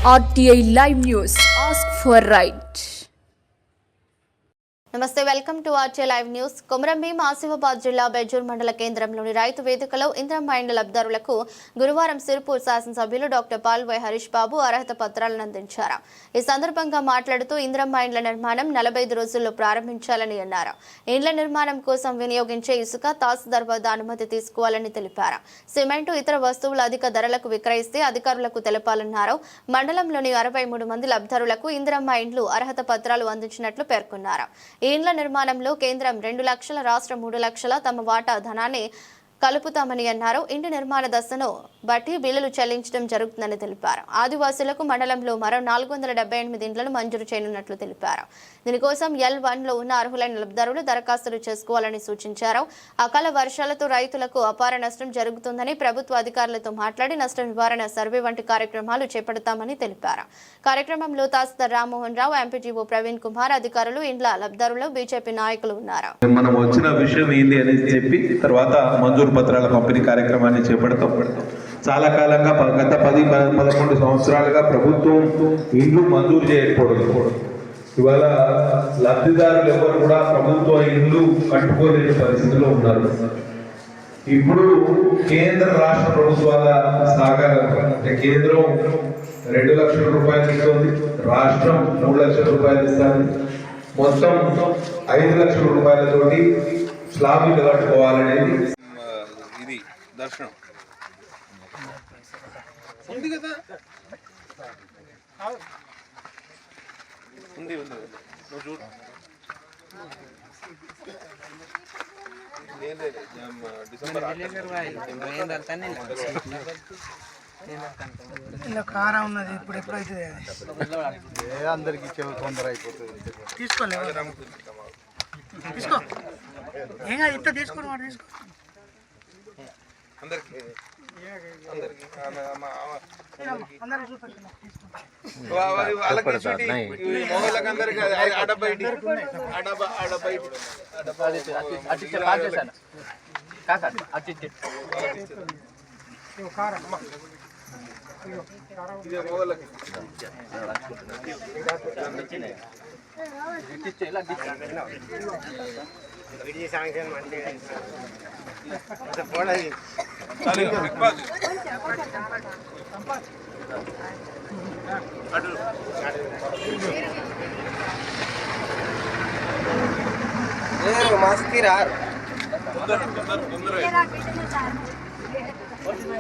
RTI Live News. Ask for right. నమస్తే, welcome to RTI live news. Komaram Bheem Asifabad జిల్లా బెజ్జూర్ మండల కేంద్రంలోని రైతు వేదికలో ఇందిరమ్మ ఇండ్ల లబ్ధిదారులకు గురువారం సిర్పూర్ శాసనసభ్యులు డాక్టర్ పాల్వై హరీష్ బాబు అర్హత పత్రాలను అందించారు. ఈ సందర్భంగా మాట్లాడుతూ ఇందిరమ్మ ఇండ్ల నిర్మాణం 45 రోజుల్లో ప్రారంభించాలని అన్నారు. ఇండ్ల నిర్మాణం కోసం వినియోగించే ఇసుక తహసీల్దార్ వద్ద అనుమతి తీసుకోవాలని తెలిపారు. సిమెంటు ఇతర వస్తువులు అధిక ధరలకు విక్రయిస్తే అధికారులకు తెలపాలన్నారు. మండలంలోని 63 మంది లబ్ధిదారులకు ఇందిరమ్మ ఇండ్లు అర్హత పత్రాలు అందించినట్లు పేర్కొన్నారు. ఈ ఇండ్ల నిర్మాణంలో కేంద్రం 2 లక్షల, రాష్ట్రం 3 లక్షల తమ వాటా ధనాన్ని కలుపుతామని అన్నారు. ఇంటి నిర్మాణ దశను బట్టి బిల్లులు చెల్లించడం జరుగుతుందని తెలిపారు. ఆదివాసులకు మండలంలో మరో 478 ఇండ్లను మంజూరు చేయనున్నట్లు తెలిపారు. దీనికోసం L1 లో ఉన్న అర్హులైన లబ్ధిదారులు దరఖాస్తులు చేసుకోవాలని సూచించారు. అకాల వర్షాలతో రైతులకు అపార నష్టం జరుగుతుందని ప్రభుత్వ అధికారులతో మాట్లాడి నష్ట నివారణ సర్వే వంటి కార్యక్రమాలు చేపడతామని తెలిపారు. కార్యక్రమంలో తహసీల్దార్ రామ్మోహన్ రావు, ఎంపీడీఓ ప్రవీణ్ కుమార్, అధికారులు, ఇండ్ల లబ్ధిదారులు, బీజేపీ నాయకులు ఉన్నారు. మనం వచ్చిన విషయం ఏంది అనేది చెప్పి తర్వాత మంజూరు పత్రాల పంపిణీ కార్యక్రమాన్ని చేపడతాం. చాలా కాలంగా గత 10-11 సంవత్సరాలుగా ప్రభుత్వం ఇండ్లు మంజూరు చేయకపోవడం, ఇవాళ లబ్ధిదారులు ఎవరు కూడా ప్రభుత్వ ఇండ్లు కట్టుకోలేని పరిస్థితిలో ఉన్నారు. ఇప్పుడు కేంద్ర రాష్ట్ర ప్రభుత్వాల సహకారంతో కేంద్రం 2 లక్షల రూపాయలు ఇస్తుంది, రాష్ట్రం 3 లక్షల రూపాయలు ఇస్తుంది. మొత్తం 5 లక్షల రూపాయలతోటి స్లాబ్ ఇల్లు కట్టుకోవాలనేది ఇది దర్శనం ఉంది కదా. ఉంది నువ్వు చూడు. డిసెంబర్ కారా ఉన్నది. ఇప్పుడు ఎప్పుడైతే అందరికి తొందర అయిపోతుంది. తీసుకోలే తీసుకో, ఏం కాదు, ఇంత తీసుకోండి, మాట తీసుకో. అందరికి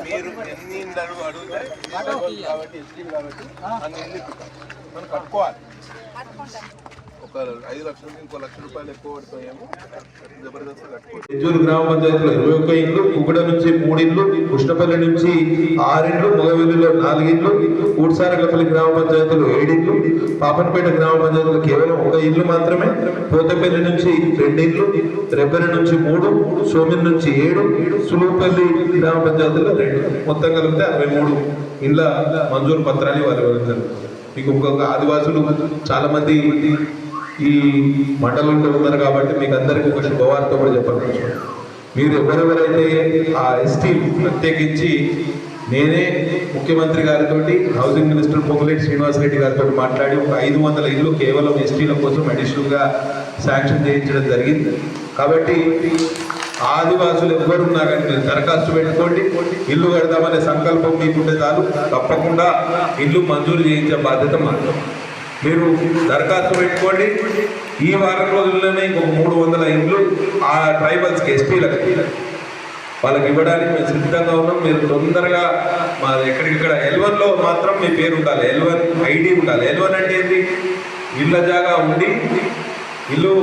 మీరు ఎన్ని ఇండ్లు అడుగుతారు కాబట్టి అన్ని మనం కట్టుకోవాలి. ఒక 5 లక్షల నుంచి 1 లక్ష రూపాయలు ఎక్కువ పడిపోయాము. జబర్దస్త్ కట్టుకోవాలి. బెజ్జూరు గ్రామ పంచాయతీలో 21 ఇండ్లు, కుగడ నుంచి 3 ఇండ్లు, కృష్ణపల్లి నుంచి 6 ఇండ్లు, మొగవెల్లిలో 4 ఇండ్లు, ఊడ్సారగపల్లి గ్రామ పంచాయతీలో 7 ఇండ్లు, పాపనపేట గ్రామ పంచాయతీలో కేవలం 1 ఇల్లు మాత్రమే, పోతపల్లి నుంచి 2 ఇండ్లు, రెబ్బెన నుంచి 3, సోమిన్ నుంచి 7, సులువుపల్లి గ్రామ పంచాయతీలో 2, మొత్తం కలిపితే 63 ఇండ్ల మంజూరు పత్రాలు వారు వెళ్తారు. మీకు ఇంకొక ఆదివాసులు చాలా మంది ఈ మండలంలో ఉన్నారు కాబట్టి మీకు అందరికీ ఒక శుభవార్త కూడా చెప్పాలి. మీరు ఎవరెవరైతే ఆ ఎస్టీ ప్రత్యేకించి నేనే ముఖ్యమంత్రి గారితో, హౌసింగ్ మినిస్టర్ పొంగులేటి శ్రీనివాస్ రెడ్డి గారితో మాట్లాడి ఒక 500 ఇల్లు కేవలం ఎస్టీల కోసం అడిషనల్గా శాంక్షన్ చేయించడం జరిగింది. కాబట్టి ఆదివాసులు ఎవరున్నా కానీ మీరు దరఖాస్తు పెట్టుకోండి. ఇల్లు కడదామనే సంకల్పం మీకుంటే చాలు, తప్పకుండా ఇల్లు మంజూరు చేయించే బాధ్యత మాత్రం. మీరు దరఖాస్తు పెట్టుకోండి. ఈ వారం రోజుల్లోనే ఇంకొక 300 ఇండ్లు ఆ ట్రైబల్స్కి, ఎస్టీలకు వాళ్ళకి ఇవ్వడానికి మేము సిద్ధంగా ఉన్నాం. మీరు తొందరగా మా ఎక్కడికిక్కడ L1లో మాత్రం మీ పేరు ఉండాలి, L1 ID ఉండాలి. L1 అంటే ఏంటి? ఇళ్ళ జాగా ఉండి ఇల్లు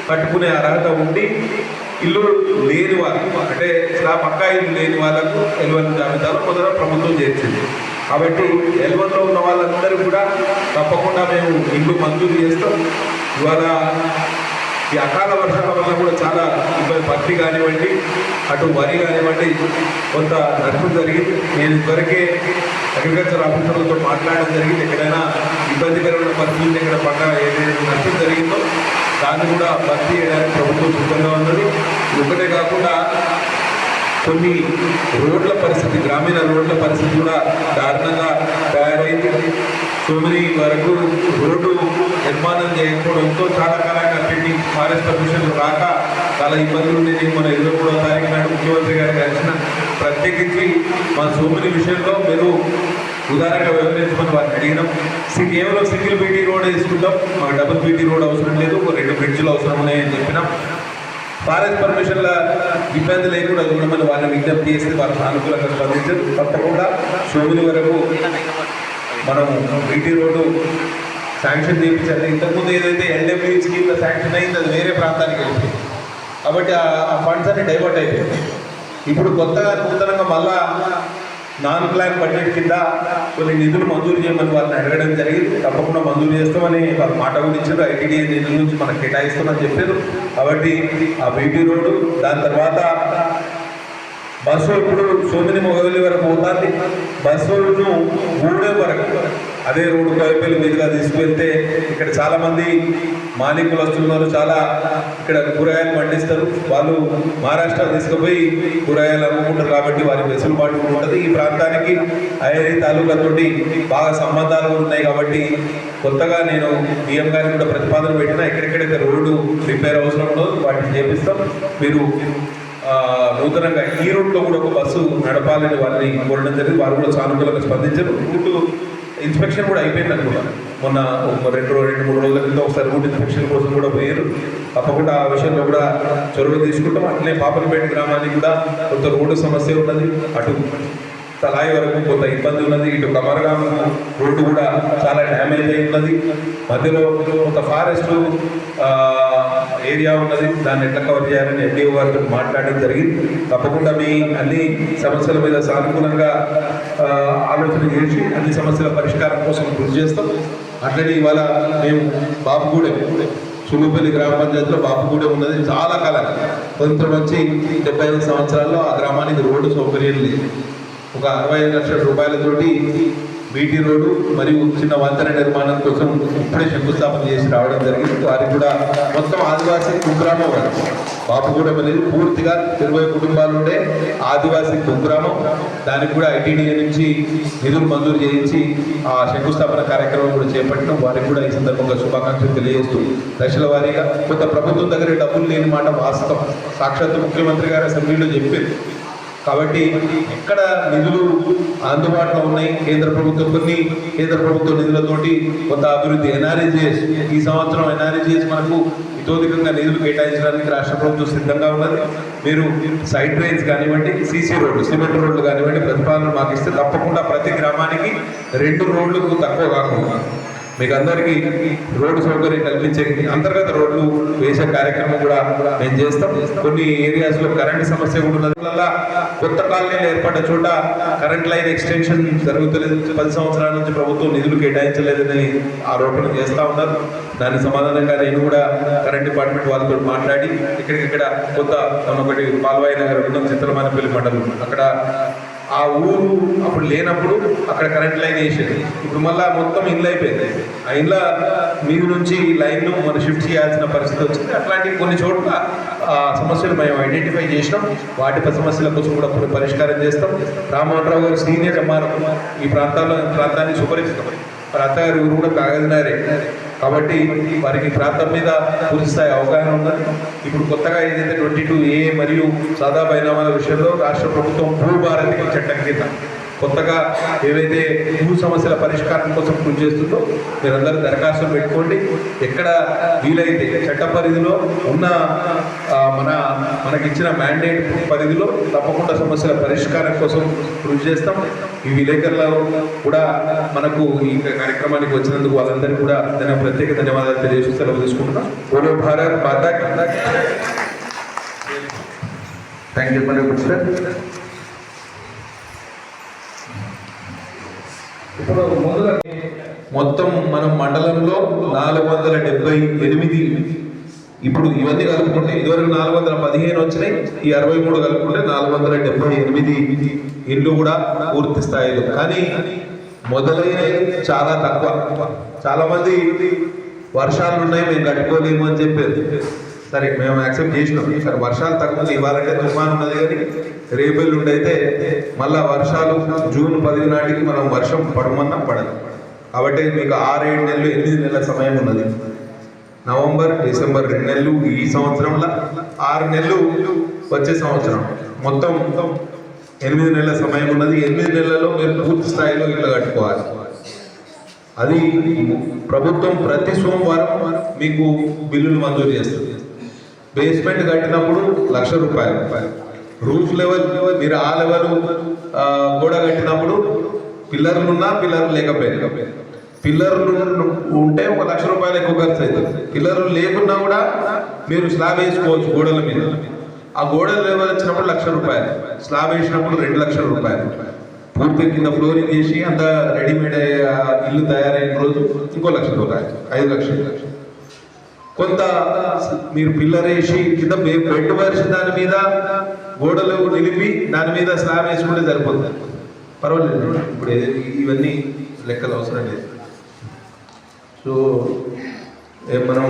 కట్టుకునే అర్హత ఉండి ఇల్లు లేని వాళ్ళు, అంటే పక్కా ఇల్లు లేని వాళ్ళకు L1 జాబితాలో మొదట ప్రభుత్వం చేర్చింది. కాబట్టి L1లో ఉన్న వాళ్ళందరూ కూడా తప్పకుండా మేము ఇల్లు మంజూరు చేస్తాం. ఇవాళ ఈ అకాల వర్షాల వల్ల కూడా చాలా ఇబ్బంది, పత్తి కానివ్వండి, అటు వరి కానివ్వండి, కొంత నష్టం జరిగింది. నేను ఇదివరకే అగ్రికల్చర్ ఆఫీసర్లతో మాట్లాడడం జరిగింది. ఎక్కడైనా ఇబ్బందికరమైన పరిస్థితులు ఎక్కడ పంట ఏదైనా నష్టం జరిగిందో దాన్ని కూడా భర్తీ చేయడానికి ప్రభుత్వం సిద్ధంగా ఉన్నది. ఒకటే కాకుండా కొన్ని రోడ్ల పరిస్థితి, గ్రామీణ రోడ్ల పరిస్థితి కూడా దారుణంగా తయారైంది. సోమని వరకు రోడ్డు నిర్మాణం చేయకపోవడంతో చాలా కాలంగా పెండింగ్, ఫారెస్ట్ పర్మిషన్లు రాక చాలా ఇబ్బందులు ఉండేది. మన 23వ తారీఖు నాడు ముఖ్యమంత్రి గారు కలిసిన ప్రత్యేకించి మా సోమని విషయంలో మీరు ఉదారంగా వివరించమని వారిని అడిగినాం. కేవలం సింగిల్ బీటీ రోడ్ వేసుకుంటాం, మాకు డబుల్ బీటీ రోడ్ అవసరం లేదు, 2 బ్రిడ్జ్లు అవసరం ఉన్నాయని చెప్పినాం. ఫారెస్ట్ పర్మిషన్ల ఇబ్బంది లేకుండా చూడమని వారిని విజ్ఞప్తి చేస్తే వారు సానుకూలంగా స్పందించారు. తప్పకుండా సోమని వరకు మనం బీటీ రోడ్డు శాంక్షన్ చేయించాలి. ఇంతకుముందు ఏదైతే ఎల్డబ్ల్యూ స్కీమ్లో శాంక్షన్ అయింది అది వేరే ప్రాంతానికి వెళ్ళింది కాబట్టి ఆ ఫండ్స్ అన్ని డైవర్ట్ అయిపోయింది. ఇప్పుడు కొత్తగా నూతనంగా మళ్ళా నాన్ ప్లాన్ బడ్జెట్ కింద కొన్ని నిధులు మంజూరు చేయమని వారిని అడగడం జరిగింది. తప్పకుండా మంజూరు చేస్తామని వారు మాట కూడా ఇచ్చారు. ఐటీడీఏ నిధుల నుంచి మనకు కేటాయిస్తామని చెప్పారు. కాబట్టి ఆ బీటీ రోడ్డు, దాని తర్వాత బస్సు ఇప్పుడు సోమిని మొగవెల్లి వరకు పోతుంది. బస్సును గూడెం వరకు అదే రోడ్డు కోయపల్లి మీదుగా తీసుకువెళ్తే ఇక్కడ చాలామంది మాలికులు వస్తున్నారు, చాలా ఇక్కడ కూరగాయలు పండిస్తారు. వాళ్ళు మహారాష్ట్ర తీసుకుపోయి కూరగాయలు అమ్ముకుంటారు కాబట్టి వారి వెసులుబాటు ఉంటుంది. ఈ ప్రాంతానికి ఐఐరి తాలూకాతోటి బాగా సంబంధాలు ఉన్నాయి కాబట్టి కొత్తగా నేను డిఎం గారికి కూడా ప్రతిపాదన పెట్టినా ఎక్కడెక్కడైతే రోడ్డు రిపేర్ అవసరం ఉందో వాటిని చేపిస్తాం. మీరు నూతనంగా ఈ రూట్లో కూడా ఒక బస్సు నడపాలని వారిని కోరడం జరిగింది. వారు కూడా సానుకూలంగా స్పందించారు. రూట్ ఇన్స్పెక్షన్ కూడా అయిపోయింది అనుకున్నాను. మొన్న 2-3 రోజుల క్రితం ఒకసారి రూట్ ఇన్స్పెక్షన్ కోసం కూడా పోయారు. తప్పకుండా ఆ విషయంలో కూడా చొరవ తీసుకుంటాం. అట్లే పాపలపేట గ్రామానికి కూడా కొంత రోడ్డు సమస్య ఉన్నది. అటు తలాయి వరకు కొంత ఇబ్బంది ఉన్నది. ఇటు కమరగాం రోడ్డు కూడా చాలా డ్యామేజ్ అయి ఉన్నది. మధ్యలో కొంత ఫారెస్ట్ ఏరియా ఉన్నది. దాన్ని ఎట్లా కవర్ చేయాలని ఎన్డీఓ వారితో మాట్లాడడం జరిగింది. తప్పకుండా మీ అన్ని సమస్యల మీద సానుకూలంగా ఆలోచన చేసి అన్ని సమస్యల పరిష్కారం కోసం కృషి చేస్తాం. అట్లనే ఇవాళ మేము బాపుగూడెం సులుపల్లి గ్రామ పంచాయతీలో బాపుగూడెం ఉన్నది. చాలా కాలం కొంత నుంచి 75 సంవత్సరాల్లో ఆ గ్రామానికి రోడ్డు సౌకర్యం లేదు. ఒక 65 లక్షల రూపాయలతోటి బీటీ రోడ్డు మరియు చిన్న వంతెన నిర్మాణం కోసం ఇప్పుడే శంకుస్థాపన చేసి రావడం జరిగింది. వారికి కూడా మొత్తం ఆదివాసీ కుగ్రామం బాపుగూడెం అనేది పూర్తిగా 20 కుటుంబాలు ఉండే ఆదివాసీ కుగ్రామం. దానికి కూడా ఐటీడీఏ నుంచి నిధులు మంజూరు చేయించి ఆ శంకుస్థాపన కార్యక్రమం కూడా చేపట్టడం. వారికి కూడా ఈ సందర్భంగా శుభాకాంక్షలు తెలియజేస్తూ దశల వారీగా కొంత ప్రభుత్వం దగ్గర డబ్బులు లేని మాట వాస్తవం. సాక్షాత్తు ముఖ్యమంత్రి గారు అసెంబ్లీలో చెప్పారు. కాబట్టి ఎక్కడ నిధులు అందుబాటులో ఉన్నాయి, కేంద్ర ప్రభుత్వ నిధులతోటి కొంత అభివృద్ధి ఎన్ఆర్ఈజీఎస్ ఈ సంవత్సరం ఎన్ఆర్ఈజీఎస్ మనకు ఇతోధికంగా నిధులు కేటాయించడానికి రాష్ట్ర ప్రభుత్వం సిద్ధంగా ఉన్నది. మీరు సైడ్ డ్రైన్స్ కానివ్వండి, సీసీ రోడ్లు, సిమెంట్ రోడ్లు కానివ్వండి ప్రతిపాదనలు మాకు ఇస్తే తప్పకుండా ప్రతి గ్రామానికి 2 రోడ్లకు తక్కువ కాకుండా మీకు అందరికీ రోడ్డు సౌకర్యం కల్పించే అంతర్గత రోడ్లు వేసే కార్యక్రమం కూడా మేము చేస్తాం. కొన్ని ఏరియాస్లో కరెంటు సమస్య కూడా ఉన్నది. కొత్త కాలనీలు ఏర్పడ్డ చోట కరెంట్ లైన్ ఎక్స్టెన్షన్ జరుగుతలేదు. 10 సంవత్సరాల నుంచి ప్రభుత్వం నిధులు కేటాయించలేదని ఆరోపణ చేస్తూ ఉన్నారు. దానికి సమాధానంగా నేను కూడా కరెంట్ డిపార్ట్మెంట్ వాళ్ళతో మాట్లాడి ఇక్కడ కొత్త ఒకటి పాల్వాయి నగర్ ఉన్నాం, చిత్రమానపల్లి మండలం, అక్కడ ఆ ఊరు అప్పుడు లేనప్పుడు అక్కడ కరెంట్ లైన్ వేసేది. ఇప్పుడు మళ్ళీ మొత్తం ఇండ్లు అయిపోయింది. ఆ ఇండ్ల మీద నుంచి లైన్ను మనం షిఫ్ట్ చేయాల్సిన పరిస్థితి వచ్చింది. అట్లాంటి కొన్ని చోట్ల సమస్యలు మేము ఐడెంటిఫై చేసినాం. వాటి సమస్యల కోసం కూడా పరిష్కారం చేస్తాం. రామ్మోహన్ రావు గారు సీనియర్ ఎంఆర్ఓ ఈ ప్రాంతాన్ని సుపరిచితం. మరి అత్తగారు ఊరు కూడా కాగదినారే కాబట్టి వారికి ప్రాంతం మీద పూర్తి స్థాయి అవగాహన ఉన్నది. ఇప్పుడు కొత్తగా ఏదైతే 22A మరియు సాదా బైనామాల విషయంలో రాష్ట్ర ప్రభుత్వం భూభారతి చట్టం కింద కొత్తగా ఏవైతే భూ సమస్యల పరిష్కారం కోసం కృషి చేస్తుందో మీరందరూ దరఖాస్తులు పెట్టుకోండి. ఎక్కడ వీలైతే చట్ట పరిధిలో ఉన్న మనకిచ్చిన మ్యాండేట్ పరిధిలో తప్పకుండా సమస్యల పరిష్కారం కోసం కృషి చేస్తాం. ఈ విలేకరులు కూడా మనకు ఈ కార్యక్రమానికి వచ్చినందుకు వాళ్ళందరికీ కూడా ప్రత్యేక ధన్యవాదాలు తెలియజేసి సెలవు తీసుకుంటున్నాం. బోలో భారత్ మాతా కీ జై. Thank you sir. ఇప్పుడు మొత్తం మనం మండలంలో 478, ఇప్పుడు ఇవన్నీ కలుపుకుంటే ఇదివరకు 415 వచ్చినాయి. ఈ 63 కలుపుకుంటే 478 ఇళ్ళు కూడా పూర్తి స్థాయిలో. కానీ మొదలైనవి చాలా తక్కువ. చాలా మంది వర్షాలు ఉన్నాయి మేము కట్టుకోలేము అని చెప్పారు. సరే మేము యాక్సెప్ట్ చేసినాం. సరే వర్షాలు తక్కువ ఇవ్వాలంటే తుఫాన్ ఉన్నది కానీ రేపెల్లుండి అయితే మళ్ళా వర్షాలు జూన్ 10 నాటికి మనం వర్షం పడమన్నా పడదు. కాబట్టి మీకు 6-7 నెలలు 8 నెలల సమయం ఉన్నది. నవంబర్, డిసెంబర్ 2 నెలలు ఈ సంవత్సరంలో, 6 నెలలు వచ్చే సంవత్సరం, మొత్తం 8 నెలల సమయం ఉన్నది. 8 నెలల్లో మీరు పూర్తి స్థాయిలో ఇల్లు కట్టుకోవాలి. అది ప్రభుత్వం ప్రతి సోమవారం మీకు బిల్లులు మంజూరు చేస్తుంది. బేస్మెంట్ కట్టినప్పుడు ₹1,00,000, రూఫ్ లెవెల్ మీరు ఆ లెవెల్ గోడ కట్టినప్పుడు పిల్లర్లున్నా పిల్లర్లు లేకపోయినా, పిల్లర్లు ఉంటే ₹1,00,000 ఎక్కువ ఖర్చు అవుతుంది. పిల్లర్లు లేకున్నా కూడా మీరు స్లాబ్ వేసుకోవచ్చు గోడల మీద. ఆ గోడల లెవెల్ వచ్చినప్పుడు ₹1,00,000, స్లాబ్ వేసినప్పుడు ₹2,00,000. పూర్తి కింద ఫ్లోరింగ్ చేసి అంత రెడీమేడ్ ఇల్లు తయారైన రోజు ఇంకో ₹1,00,000, 5 లక్షలు. కొంత మీరు పిల్లర్ వేసి కింద బెడ్ పరిచి దాని మీద గోడలు నిలిపి దాని మీద స్లాబ్ వేసుకుంటే సరిపోతుంది, పర్వాలేదు. ఇప్పుడు ఇవన్నీ లెక్కలు అవసరం లేదు. సో మనం